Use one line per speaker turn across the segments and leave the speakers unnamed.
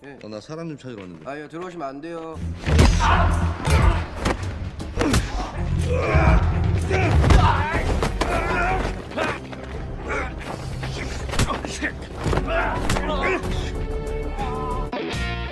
나 사람 좀 찾으러 왔는데.
아, 예, 들어오시면 안 돼요.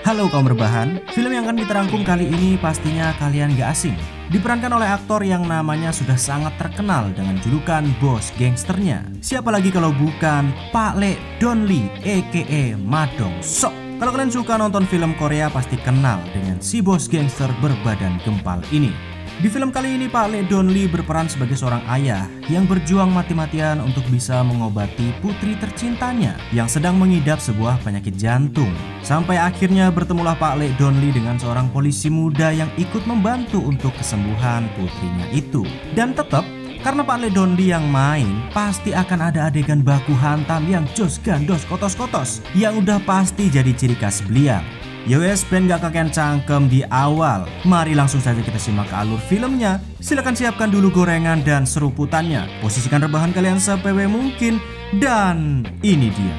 Halo kaum rebahan, film yang akan kita rangkum kali ini pastinya kalian gak asing. Diperankan oleh aktor yang namanya sudah sangat terkenal dengan julukan bos gangsternya. Siapa lagi kalau bukan Pak Lee Don Lee aka Ma Dong Seok. Kalau kalian suka nonton film Korea pasti kenal dengan si bos gangster berbadan gempal ini. Di film kali ini Pak Lee Don Lee berperan sebagai seorang ayah yang berjuang mati-matian untuk bisa mengobati putri tercintanya yang sedang mengidap sebuah penyakit jantung. Sampai akhirnya bertemulah Pak Lee Don Lee dengan seorang polisi muda yang ikut membantu untuk kesembuhan putrinya itu. Dan tetap karena Pak Lee Don Lee yang main, pasti akan ada adegan baku hantam yang jos gandos kotos-kotos yang udah pasti jadi ciri khas beliau. Yowes, ben gak kakek cangkem di awal. Mari langsung saja kita simak ke alur filmnya. Silahkan siapkan dulu gorengan dan seruputannya. Posisikan rebahan kalian se-PW mungkin. Dan ini dia,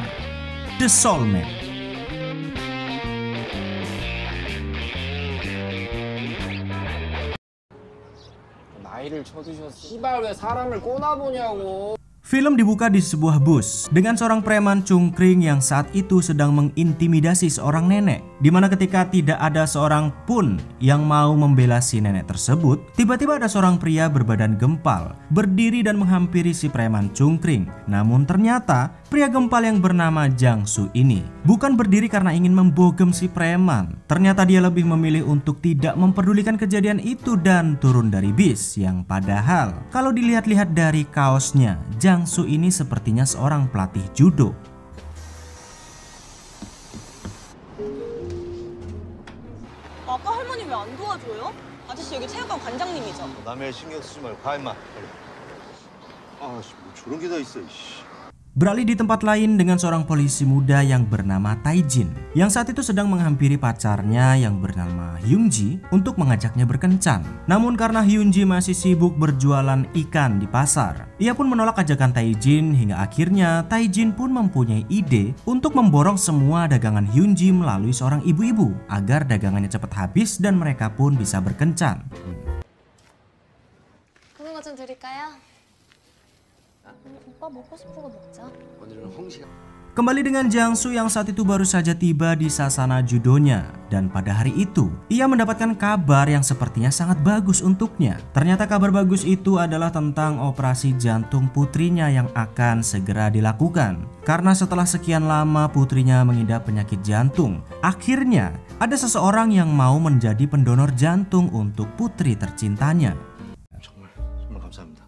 The Soulmate.
나이를 쳐드셨어. 씨발 왜 사람을 꼬나보냐고.
Film dibuka di sebuah bus dengan seorang preman cungkring yang saat itu sedang mengintimidasi seorang nenek. Dimana ketika tidak ada seorang pun yang mau membela si nenek tersebut, tiba-tiba ada seorang pria berbadan gempal berdiri dan menghampiri si preman cungkring. Namun ternyata pria gempal yang bernama Jang Soo ini bukan berdiri karena ingin membogem si preman. Ternyata dia lebih memilih untuk tidak memperdulikan kejadian itu dan turun dari bis. Yang padahal kalau dilihat-lihat dari kaosnya, Jang Soo ini sepertinya seorang pelatih judo.
아까 할머니 왜 안 도와줘요? 아저씨 여기 체육관 관장님이죠?
남의 신경 쓰지 말고 가 임마. 빨리. 아씨 뭐 저런 게 다 있어. 씨.
Beralih di tempat lain dengan seorang polisi muda yang bernama Tae-jin yang saat itu sedang menghampiri pacarnya yang bernama Hyung-ji untuk mengajaknya berkencan. Namun karena Hyung-ji masih sibuk berjualan ikan di pasar, ia pun menolak ajakan Tae-jin hingga akhirnya Tae-jin pun mempunyai ide untuk memborong semua dagangan Hyung-ji melalui seorang ibu-ibu agar dagangannya cepat habis dan mereka pun bisa berkencan.
그거 좀 드릴까요? 오빠 먹고 싶은 거 먹자.
오늘은 홍시가.
Kembali dengan Jang Soo yang saat itu baru saja tiba di sasana judonya. Dan pada hari itu, ia mendapatkan kabar yang sepertinya sangat bagus untuknya. Ternyata kabar bagus itu adalah tentang operasi jantung putrinya yang akan segera dilakukan. Karena setelah sekian lama putrinya mengidap penyakit jantung, akhirnya ada seseorang yang mau menjadi pendonor jantung untuk putri tercintanya.
정말 감사합니다.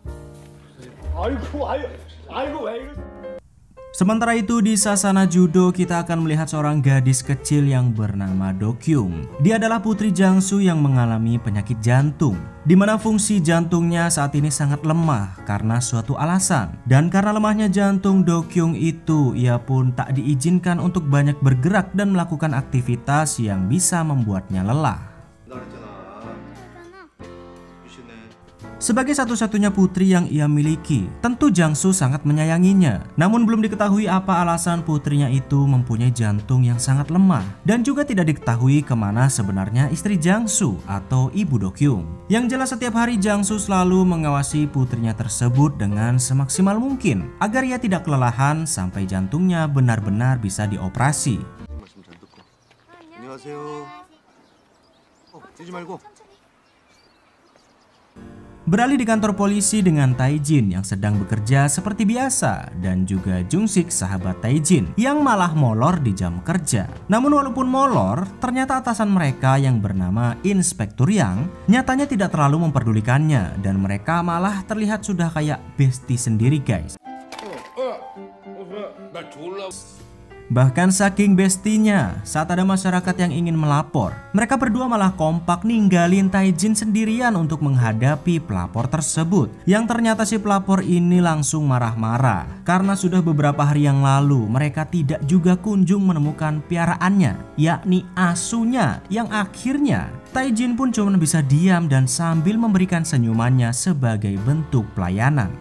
Sementara itu di sasana judo kita akan melihat seorang gadis kecil yang bernama Do Kyung. Dia adalah putri Jang Soo yang mengalami penyakit jantung, di mana fungsi jantungnya saat ini sangat lemah karena suatu alasan. Dan karena lemahnya jantung Do Kyung itu, ia pun tak diizinkan untuk banyak bergerak dan melakukan aktivitas yang bisa membuatnya lelah. Sebagai satu-satunya putri yang ia miliki, tentu Jang Soo sangat menyayanginya. Namun belum diketahui apa alasan putrinya itu mempunyai jantung yang sangat lemah. Dan juga tidak diketahui kemana sebenarnya istri Jang Soo atau ibu Do Kyung. Yang jelas setiap hari Jang Soo selalu mengawasi putrinya tersebut dengan semaksimal mungkin agar ia tidak kelelahan sampai jantungnya benar-benar bisa dioperasi.
말씀 잘 듣고. 안녕하세요. 뛰지 말고.
Beralih di kantor polisi dengan Tae-jin yang sedang bekerja seperti biasa dan juga Jung-sik sahabat Tae-jin yang malah molor di jam kerja. Namun walaupun molor, ternyata atasan mereka yang bernama Inspektur Yang nyatanya tidak terlalu memperdulikannya dan mereka malah terlihat sudah kayak bestie sendiri guys. Bahkan saking bestinya, saat ada masyarakat yang ingin melapor, mereka berdua malah kompak ninggalin Tae-jin sendirian untuk menghadapi pelapor tersebut. Yang ternyata si pelapor ini langsung marah-marah karena sudah beberapa hari yang lalu mereka tidak juga kunjung menemukan piaraannya, yakni asunya, yang akhirnya Tae-jin pun cuma bisa diam dan sambil memberikan senyumannya sebagai bentuk pelayanan.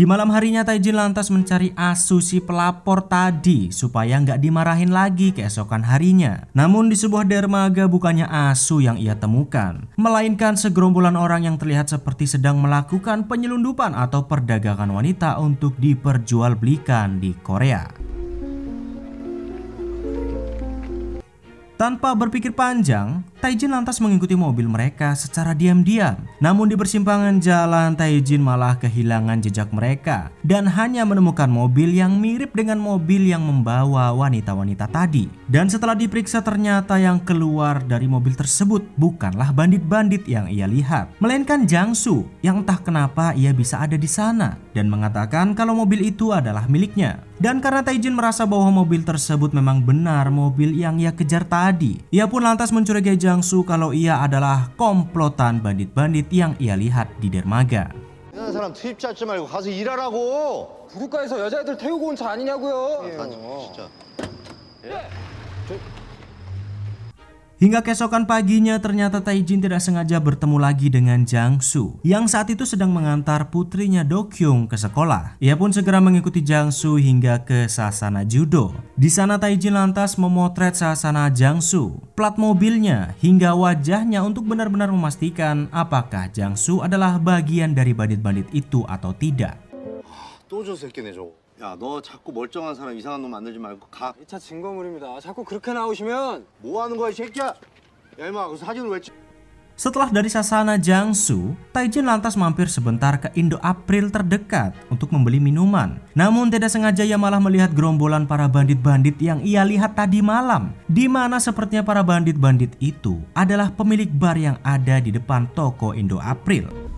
Di malam harinya Taijin lantas mencari asu si pelapor tadi supaya nggak dimarahin lagi keesokan harinya. Namun di sebuah dermaga bukannya asu yang ia temukan, melainkan segerombolan orang yang terlihat seperti sedang melakukan penyelundupan atau perdagangan wanita untuk diperjualbelikan di Korea. Tanpa berpikir panjang, Taijin lantas mengikuti mobil mereka secara diam-diam. Namun di persimpangan jalan, Taijin malah kehilangan jejak mereka dan hanya menemukan mobil yang mirip dengan mobil yang membawa wanita-wanita tadi. Dan setelah diperiksa ternyata yang keluar dari mobil tersebut bukanlah bandit-bandit yang ia lihat, melainkan Jang-soo yang entah kenapa ia bisa ada di sana dan mengatakan kalau mobil itu adalah miliknya. Dan karena Taijin merasa bahwa mobil tersebut memang benar mobil yang ia kejar tadi, ia pun lantas mencurigai Jang-soo kalau ia adalah komplotan bandit-bandit yang ia lihat di dermaga.
이상한 사람 투입 잡지 말고 가서 일하라고.
부둣가에서 여자애들 태우고 온 차 아니냐고요.
진짜.
Hingga keesokan paginya ternyata Taijin tidak sengaja bertemu lagi dengan Jang-soo yang saat itu sedang mengantar putrinya Do-kyung ke sekolah. Ia pun segera mengikuti Jang-soo hingga ke sasana judo. Di sana Taijin lantas memotret sasana Jang-soo, plat mobilnya hingga wajahnya untuk benar-benar memastikan apakah Jang-soo adalah bagian dari bandit-bandit itu atau tidak.
또 저 새끼네 저거. 야, 너 자꾸 멀쩡한 사람 이상한 놈 만들지 말고 가.
1차 증거물입니다. 자꾸 그렇게 나오시면
뭐 하는 거야, 이 새끼야? 야, 임마, 그 사진을 왜 찍?
Setelah dari sasana Jang-soo, Taijin lantas mampir sebentar ke Indo April terdekat untuk membeli minuman. Namun tidak sengaja ia malah melihat gerombolan para bandit-bandit yang ia lihat tadi malam, di mana sepertinya para bandit-bandit itu adalah pemilik bar yang ada di depan toko Indo April.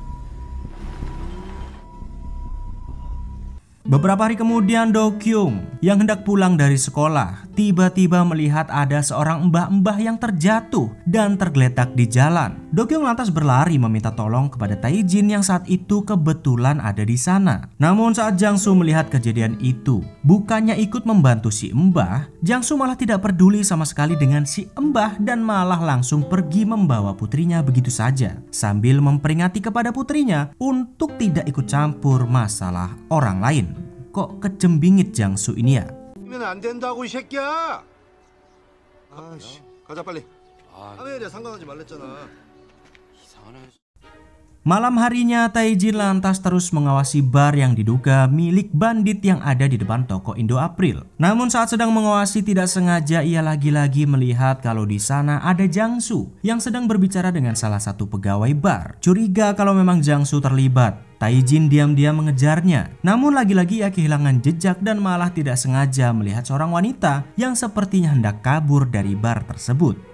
Beberapa hari kemudian Do-kyung yang hendak pulang dari sekolah tiba-tiba melihat ada seorang mbah-mbah yang terjatuh dan tergeletak di jalan. Do-kyung lantas berlari meminta tolong kepada Taijin yang saat itu kebetulan ada di sana. Namun saat Jang-soo melihat kejadian itu, bukannya ikut membantu si mbah, Jang-soo malah tidak peduli sama sekali dengan si mbah dan malah langsung pergi membawa putrinya begitu saja sambil memperingati kepada putrinya untuk tidak ikut campur masalah orang lain. Kok kejembingit Jang-soo ini ya?
이면 안 된다고 이 새끼야. 아씨, 가자 빨리. 아왜 이래 상관하지 말랬잖아.
이상하네.
Malam harinya Taijin lantas terus mengawasi bar yang diduga milik bandit yang ada di depan toko Indo April. Namun saat sedang mengawasi tidak sengaja ia lagi-lagi melihat kalau di sana ada Jang-soo yang sedang berbicara dengan salah satu pegawai bar. Curiga kalau memang Jang-soo terlibat, Taijin diam-diam mengejarnya. Namun lagi-lagi ia kehilangan jejak dan malah tidak sengaja melihat seorang wanita yang sepertinya hendak kabur dari bar tersebut.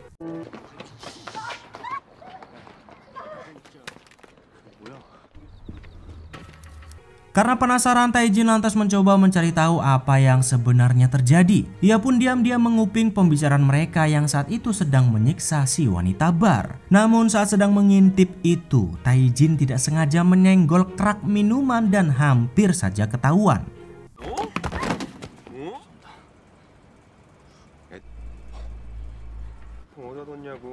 Karena penasaran, Taijin lantas mencoba mencari tahu apa yang sebenarnya terjadi. Ia pun diam-diam menguping pembicaraan mereka yang saat itu sedang menyiksa si wanita bar. Namun saat sedang mengintip itu, Taijin tidak sengaja menyenggol kerak minuman dan hampir saja ketahuan.
어디다 뒀냐고.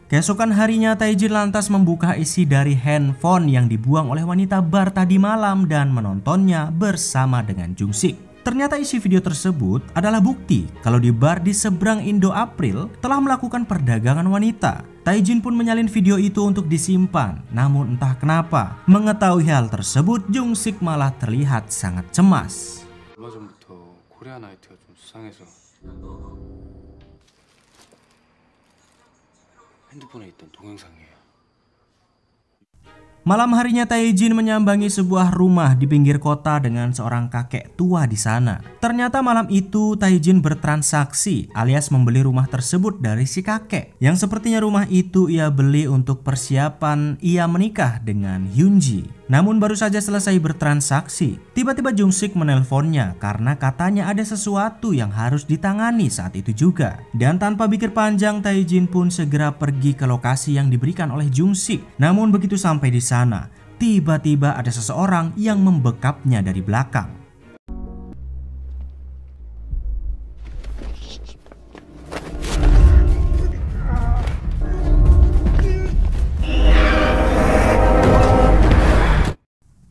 Keesokan harinya Taijin lantas membuka isi dari handphone yang dibuang oleh wanita bar tadi malam dan menontonnya bersama dengan Jung-sik. Ternyata isi video tersebut adalah bukti kalau di bar di seberang Indo April telah melakukan perdagangan wanita. Taijin pun menyalin video itu untuk disimpan. Namun entah kenapa, mengetahui hal tersebut Jung-sik malah terlihat sangat cemas.
얼마 전부터 코리아 나이트가 좀 수상해서 핸드폰에 있던 동영상이에요.
Malam harinya Taijin menyambangi sebuah rumah di pinggir kota dengan seorang kakek tua di sana. Ternyata malam itu Taijin bertransaksi alias membeli rumah tersebut dari si kakek. Yang sepertinya rumah itu ia beli untuk persiapan ia menikah dengan Hyunji. Namun baru saja selesai bertransaksi, tiba-tiba Jung-sik menelponnya karena katanya ada sesuatu yang harus ditangani saat itu juga. Dan tanpa pikir panjang, Taijin pun segera pergi ke lokasi yang diberikan oleh Jung-sik. Namun begitu sampai di sana, tiba-tiba ada seseorang yang membekapnya dari belakang.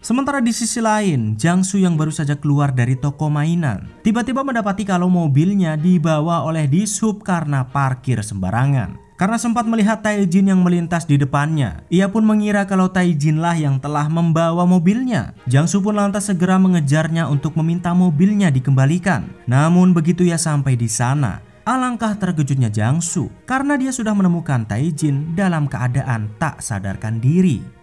Sementara di sisi lain, Jang-soo yang baru saja keluar dari toko mainan tiba-tiba mendapati kalau mobilnya dibawa oleh Di-sub karena parkir sembarangan. Karena sempat melihat Tae-jin yang melintas di depannya, ia pun mengira kalau Tae-jin lah yang telah membawa mobilnya. Jang-soo pun lantas segera mengejarnya untuk meminta mobilnya dikembalikan. Namun begitu ia sampai di sana, alangkah terkejutnya Jang-soo karena dia sudah menemukan Tae-jin dalam keadaan tak sadarkan diri.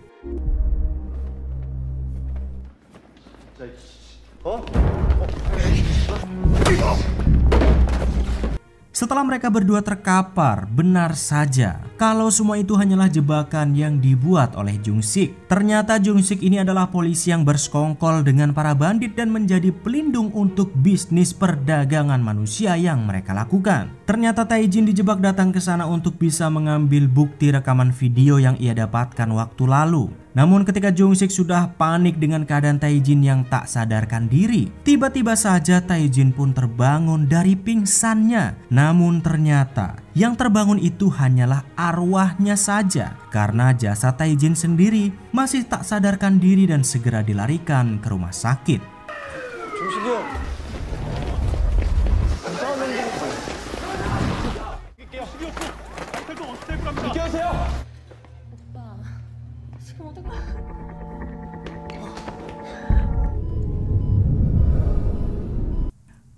Setelah mereka berdua terkapar, benar saja kalau semua itu hanyalah jebakan yang dibuat oleh Jung-sik. Ternyata Jung-sik ini adalah polisi yang bersekongkol dengan para bandit dan menjadi pelindung untuk bisnis perdagangan manusia yang mereka lakukan. Ternyata Tae-jin dijebak datang ke sana untuk bisa mengambil bukti rekaman video yang ia dapatkan waktu lalu. Namun ketika Jung-sik sudah panik dengan keadaan Tae-jin yang tak sadarkan diri, tiba-tiba saja Tae-jin pun terbangun dari pingsannya. Namun ternyata yang terbangun itu hanyalah arwahnya saja, karena jasad Tae-jin sendiri masih tak sadarkan diri dan segera dilarikan ke rumah sakit.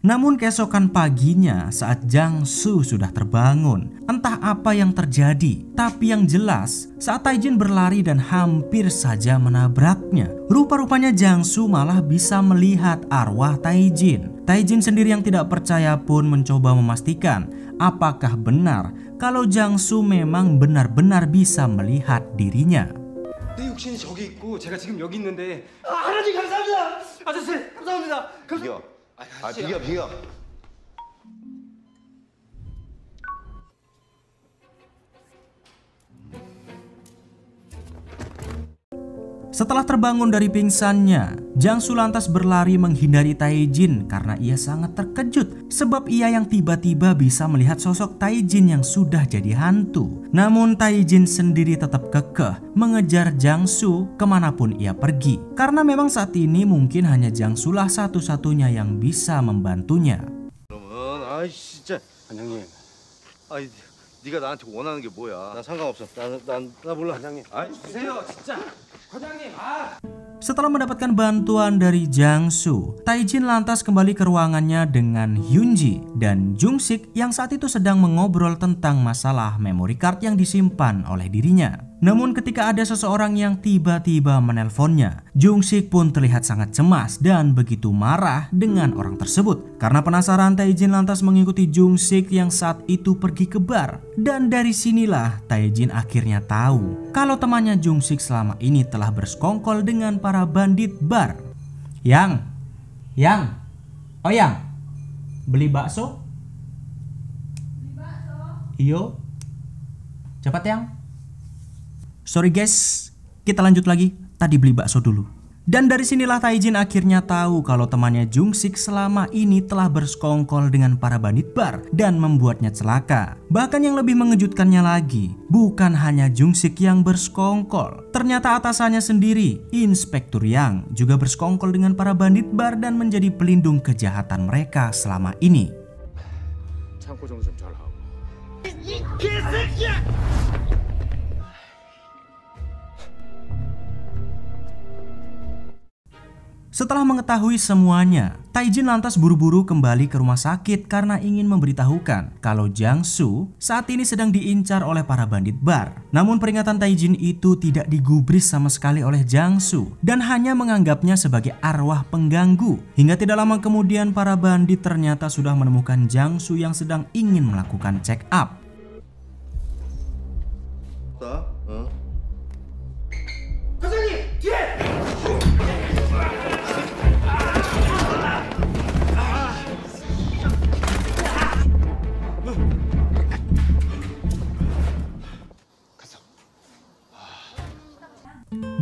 Namun keesokan paginya saat Jang-soo sudah terbangun, entah apa yang terjadi, tapi yang jelas saat Tae-jin berlari dan hampir saja menabraknya, rupa-rupanya Jang-soo malah bisa melihat arwah Tae-jin. Tae-jin sendiri yang tidak percaya pun mencoba memastikan apakah benar kalau Jang-soo memang benar-benar bisa melihat dirinya.
내 육신이 저기 있고 제가 지금 여기 있는데 하나님 감사합니다. 아저씨 감사합니다.
비겨. 비겨.
Setelah terbangun dari pingsannya, Jang-soo lantas berlari menghindari Tae-jin karena ia sangat terkejut sebab ia yang tiba-tiba bisa melihat sosok Tae-jin yang sudah jadi hantu. Namun Tae-jin sendiri tetap kekeh mengejar Jang-soo kemanapun ia pergi, karena memang saat ini mungkin hanya Jang-soo lah satu-satunya yang bisa membantunya.
아이 진짜.
반장님.
아이 네가 나한테 원하는 게 뭐야? 나 상관없어. 나 몰라.
반장님.
아이
주세요 진짜. 과장님
Setelah mendapatkan bantuan dari Jang-soo, Tae-jin lantas kembali ke ruangannya dengan Hyun-ji dan Jung-sik yang saat itu sedang mengobrol tentang masalah memory card yang disimpan oleh dirinya. Namun ketika ada seseorang yang tiba-tiba menelponnya, Jung-sik pun terlihat sangat cemas dan begitu marah dengan orang tersebut. Karena penasaran, Tae-jin lantas mengikuti Jung-sik yang saat itu pergi ke bar. Dan dari sinilah Tae-jin akhirnya tahu kalau temannya Jung-sik selama ini telah bersekongkol dengan para bandit bar. Yang, beli bakso? Iyo, cepat yang. Sorry guys, kita lanjut lagi. Tadi beli bakso dulu. Dan dari sinilah Tae-jin akhirnya tahu kalau temannya Jung-sik selama ini telah bersekongkol dengan para bandit bar dan membuatnya celaka. Bahkan yang lebih mengejutkannya lagi, bukan hanya Jung-sik yang bersekongkol. Ternyata atasannya sendiri, Inspektur Yang, juga bersekongkol dengan para bandit bar dan menjadi pelindung kejahatan mereka selama ini.
창고 정리 좀 잘하고.
Setelah mengetahui semuanya, Tae-jin lantas buru-buru kembali ke rumah sakit karena ingin memberitahukan kalau Jang-soo saat ini sedang diincar oleh para bandit bar. Namun peringatan Tae-jin itu tidak digubris sama sekali oleh Jang-soo dan hanya menganggapnya sebagai arwah pengganggu. Hingga tidak lama kemudian para bandit ternyata sudah menemukan Jang-soo yang sedang ingin melakukan check up.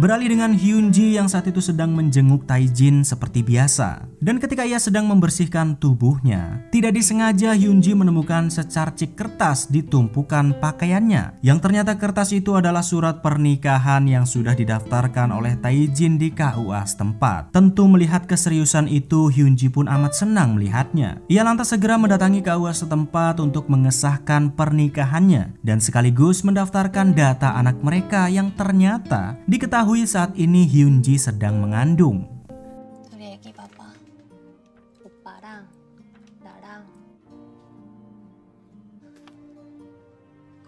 beralih dengan Hyunji yang saat itu sedang menjenguk Taejin seperti biasa. Dan ketika ia sedang membersihkan tubuhnya, tidak disengaja Hyunji menemukan secarcik kertas di tumpukan pakaiannya. Yang ternyata kertas itu adalah surat pernikahan yang sudah didaftarkan oleh Taejin di KUA setempat. Tentu melihat keseriusan itu, Hyunji pun amat senang melihatnya. Ia lantas segera mendatangi KUA setempat untuk mengesahkan pernikahannya dan sekaligus mendaftarkan data anak mereka yang ternyata diketahui saat ini Hyunji sedang mengandung.
둘이 애기 봐봐. 오빠랑 나랑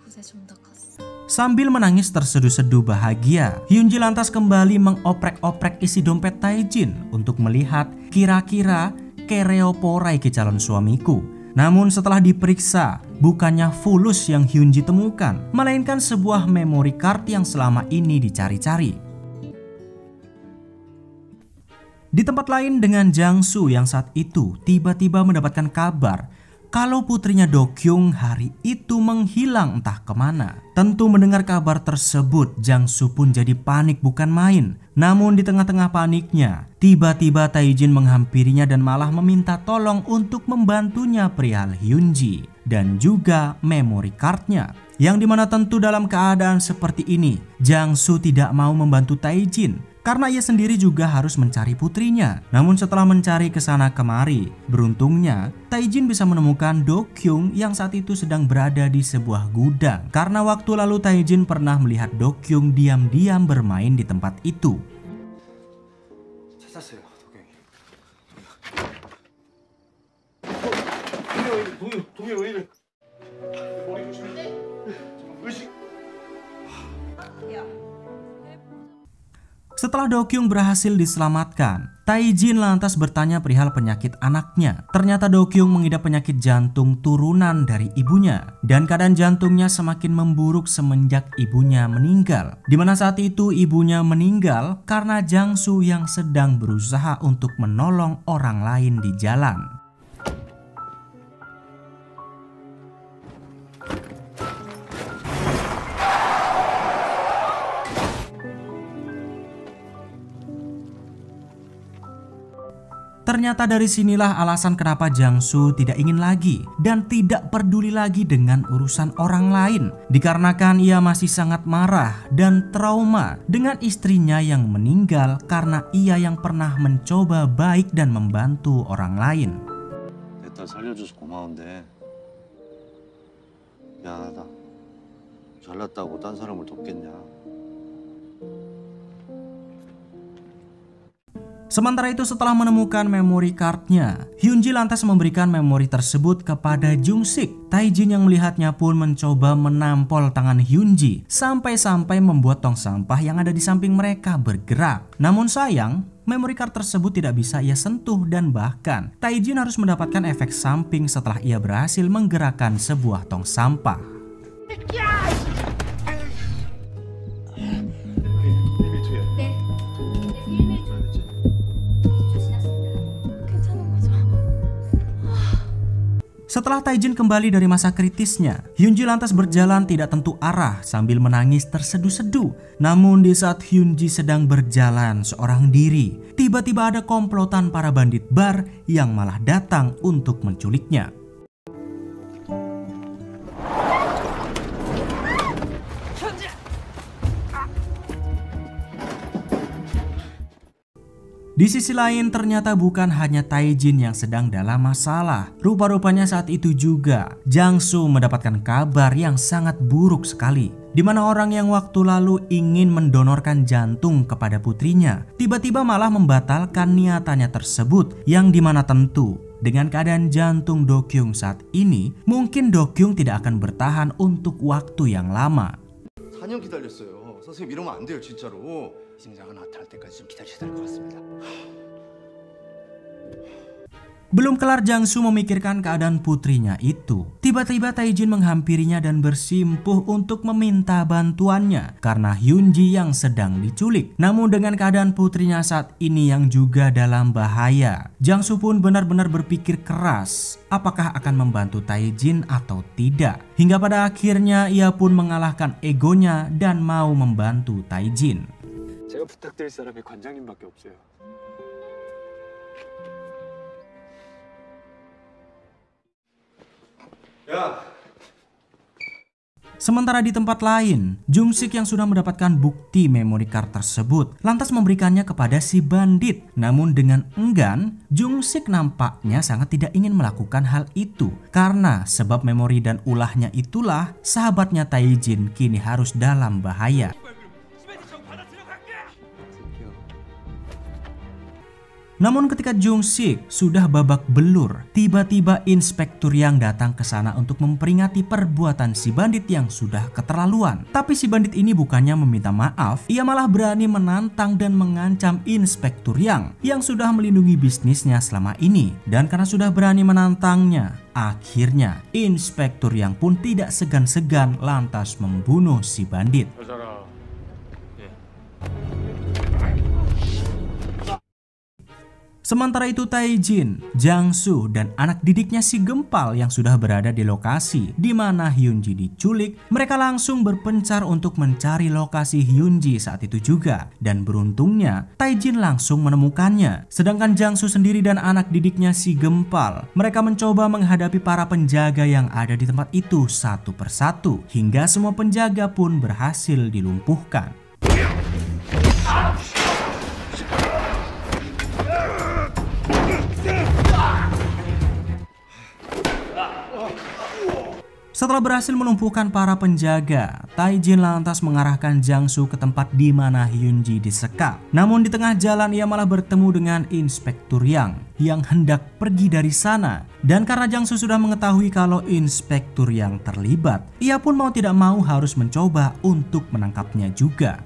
곳에 좀 더 컸어.
Sambil menangis terseduh-seduh bahagia, Hyunji lantas kembali mengoprek-oprek isi dompet Taejin untuk melihat kira-kira kereoporai ke calon suamiku. Namun setelah diperiksa, bukannya fulus yang Hyunji temukan, melainkan sebuah memory card yang selama ini dicari-cari. Di tempat lain dengan Jang-soo yang saat itu tiba-tiba mendapatkan kabar kalau putrinya Do-kyung hari itu menghilang entah kemana. Tentu mendengar kabar tersebut, Jang-soo pun jadi panik bukan main. Namun di tengah-tengah paniknya, tiba-tiba Taejin menghampirinya dan malah meminta tolong untuk membantunya perihal Hyunji dan juga memory cardnya. Yang dimana tentu dalam keadaan seperti ini, Jang-soo tidak mau membantu Taejin karena ia sendiri juga harus mencari putrinya. Namun setelah mencari kesana kemari, beruntungnya Taejin bisa menemukan Do-kyung yang saat itu sedang berada di sebuah gudang. Karena waktu lalu Taejin pernah melihat Do-kyung diam-diam bermain di tempat itu.
찾았어요, 도경이.
동해 왜 이래? 머리 조심해. 의식.
Setelah Do-kyung berhasil diselamatkan, Taejin lantas bertanya perihal penyakit anaknya. Ternyata Do-kyung mengidap penyakit jantung turunan dari ibunya dan keadaan jantungnya semakin memburuk semenjak ibunya meninggal. Dimana saat itu ibunya meninggal karena Jang-soo yang sedang berusaha untuk menolong orang lain di jalan. Ternyata dari sinilah alasan kenapa Jang-soo tidak ingin lagi dan tidak peduli lagi dengan urusan orang lain. Dikarenakan ia masih sangat marah dan trauma dengan istrinya yang meninggal karena ia yang pernah mencoba baik dan membantu orang lain.
내 딸 살려줘서 고마운데 미안하다. 잘났다고 딴 사람을 돕겠냐?
Sementara itu setelah menemukan memory cardnya, Hyunji lantas memberikan memori tersebut kepada Jung-sik. Taejin yang melihatnya pun mencoba menampol tangan Hyunji sampai-sampai membuat tong sampah yang ada di samping mereka bergerak. Namun sayang, memory card tersebut tidak bisa ia sentuh dan bahkan Taejin harus mendapatkan efek samping setelah ia berhasil menggerakkan sebuah tong sampah. Setelah Taejin kembali dari masa kritisnya, Hyunji lantas berjalan tidak tentu arah sambil menangis terseduh-seduh. Namun di saat Hyunji sedang berjalan seorang diri, tiba-tiba ada komplotan para bandit bar yang malah datang untuk menculiknya. Di sisi lain ternyata bukan hanya Taejin yang sedang dalam masalah. Rupa-rupanya saat itu juga Jang-soo mendapatkan kabar yang sangat buruk sekali. Di mana orang yang waktu lalu ingin mendonorkan jantung kepada putrinya tiba-tiba malah membatalkan niatannya tersebut, yang dimana tentu dengan keadaan jantung Do-kyung saat ini mungkin Do-kyung tidak akan bertahan untuk waktu yang lama.
4년 기다렸어요. 선생님 이러면 안 돼요, 진짜로.
증상은 나타날 때까지 좀 기다리셔야 될 것 같습니다.
Belum kelar Jang-soo memikirkan keadaan putrinya itu, tiba-tiba Taejin menghampirinya dan bersimpuh untuk meminta bantuannya karena Hyunji yang sedang diculik. Namun dengan keadaan putrinya saat ini yang juga dalam bahaya, Jang-soo pun benar-benar berpikir keras apakah akan membantu Taejin atau tidak. Hingga pada akhirnya ia pun mengalahkan egonya dan mau membantu Taejin.
제가 부탁드릴 사람이 관장님밖에 없어요. 야,
Sementara di tempat lain, Jung-sik yang sudah mendapatkan bukti memory card tersebut lantas memberikannya kepada si bandit. Namun dengan enggan, Jung-sik nampaknya sangat tidak ingin melakukan hal itu. Karena sebab memori dan ulahnya itulah sahabatnya Tae-jin kini harus dalam bahaya. Namun ketika Jung-sik sudah babak belur, tiba-tiba Inspektur Yang datang ke sana untuk memperingati perbuatan si bandit yang sudah keterlaluan. Tapi si bandit ini bukannya meminta maaf, ia malah berani menantang dan mengancam Inspektur yang sudah melindungi bisnisnya selama ini. Dan karena sudah berani menantangnya, akhirnya Inspektur Yang pun tidak segan-segan lantas membunuh si bandit. Sementara itu Tae-jin, Jang-soo, dan anak didiknya si Gempal yang sudah berada di lokasi di mana Hyunji diculik, mereka langsung berpencar untuk mencari lokasi Hyunji saat itu juga. Dan beruntungnya Tae-jin langsung menemukannya. Sedangkan Jang-soo sendiri dan anak didiknya si Gempal, mereka mencoba menghadapi para penjaga yang ada di tempat itu satu persatu, hingga semua penjaga pun berhasil dilumpuhkan. Setelah berhasil melumpuhkan para penjaga, Tae-jin lantas mengarahkan Jang-soo ke tempat di mana Hyunji disekap. Namun di tengah jalan ia malah bertemu dengan Inspektur yang hendak pergi dari sana. Dan karena Jang-soo sudah mengetahui kalau Inspektur yang terlibat, ia pun mau tidak mau harus mencoba untuk menangkapnya juga.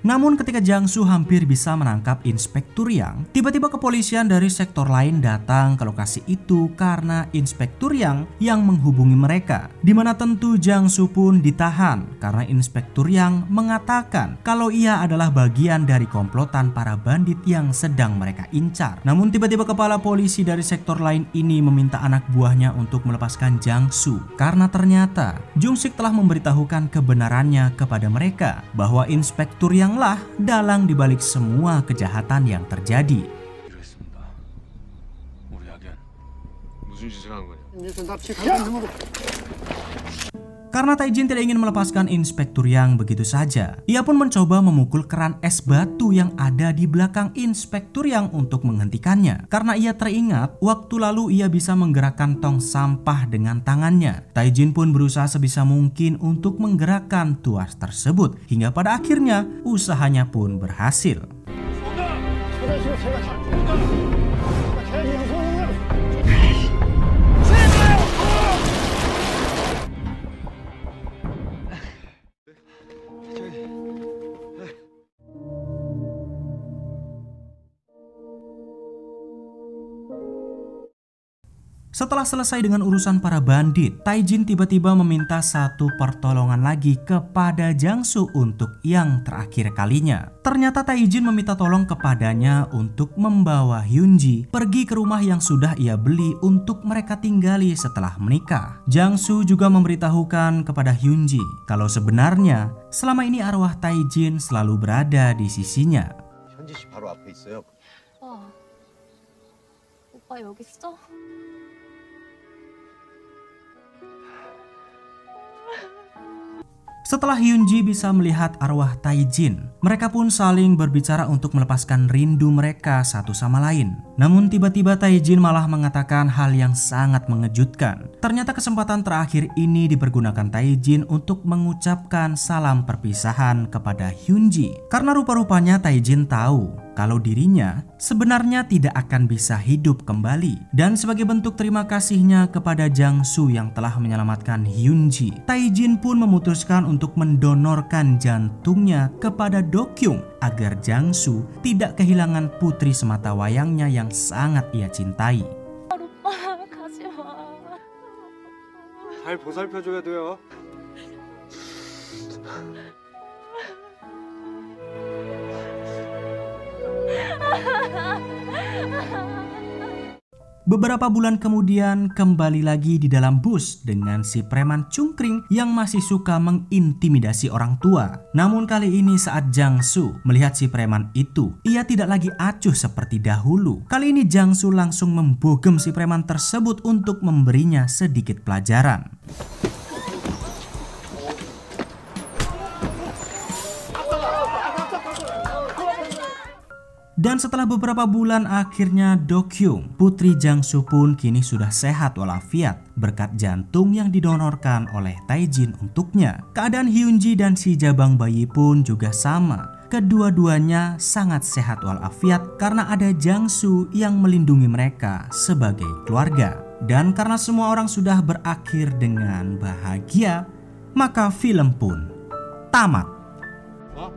Namun ketika Jang-soo hampir bisa menangkap Inspektur tiba-tiba kepolisian dari sektor lain datang ke lokasi itu karena Inspektur yang menghubungi mereka. Dimana tentu Jang-soo pun ditahan karena Inspektur mengatakan kalau ia adalah bagian dari komplotan para bandit yang sedang mereka incar. Namun tiba-tiba kepala polisi dari sektor lain ini meminta anak buahnya untuk melepaskan Jang-soo karena ternyata Jung-sik telah memberitahukan kebenarannya kepada mereka bahwa Inspektur lah dalang dibalik semua kejahatan yang terjadi. Karena Tae-jin tidak ingin melepaskan Inspektur begitu saja, ia pun mencoba memukul keran es batu yang ada di belakang Inspektur untuk menghentikannya. Karena ia teringat waktu lalu ia bisa menggerakkan tong sampah dengan tangannya. Tae-jin pun berusaha sebisa mungkin untuk menggerakkan tuas tersebut, hingga pada akhirnya usahanya pun berhasil. Setelah selesai dengan urusan para bandit, Tae-jin tiba-tiba meminta satu pertolongan lagi kepada Jang-soo untuk yang terakhir kalinya. Ternyata Tae-jin meminta tolong kepadanya untuk membawa Hyunji pergi ke rumah yang sudah ia beli untuk mereka tinggali setelah menikah. Jang-soo juga memberitahukan kepada Hyunji kalau sebenarnya selama ini arwah Tae-jin selalu berada di sisinya.
현지 씨 바로 앞에 있어요.
오빠 여기 있어?
Setelah Hyunji bisa melihat arwah Tae-jin, mereka pun saling berbicara untuk melepaskan rindu mereka satu sama lain. Namun tiba-tiba Tae-jin malah mengatakan hal yang sangat mengejutkan. Ternyata kesempatan terakhir ini dipergunakan Tae-jin untuk mengucapkan salam perpisahan kepada Hyunji. Karena rupa-rupanya Tae-jin tahu kalau dirinya sebenarnya tidak akan bisa hidup kembali. Dan sebagai bentuk terima kasihnya kepada Jang-soo yang telah menyelamatkan Hyunji, Tae-jin pun memutuskan untuk mendonorkan jantungnya kepada Do-kyung agar Jang-soo tidak kehilangan putri sematawayangnya yang sangat ia cintai.
오빠 가지 마.
잘 보살펴줘야 돼요.
Beberapa bulan kemudian kembali lagi di dalam bus dengan si preman cungkring yang masih suka mengintimidasi orang tua. Namun kali ini saat Jang-soo melihat si preman itu, ia tidak lagi acuh seperti dahulu. Kali ini Jang-soo langsung membogem si preman tersebut untuk memberinya sedikit pelajaran. Dan setelah beberapa bulan akhirnya Do-kyung, putri Jang-soo pun kini sudah sehat walafiat berkat jantung yang didonorkan oleh Taejin untuknya. Keadaan Hyunji dan si jabang bayi pun juga sama. Kedua-duanya sangat sehat walafiat karena ada Jang-soo yang melindungi mereka sebagai keluarga. Dan karena semua orang sudah berakhir dengan bahagia, maka film pun tamat.
어?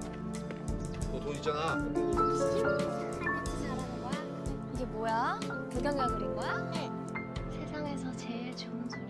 너 돈 있잖아.
잘하는 거야? 이게 뭐야? 구경가 그린 거야? 세상에서 제일 좋은 소리.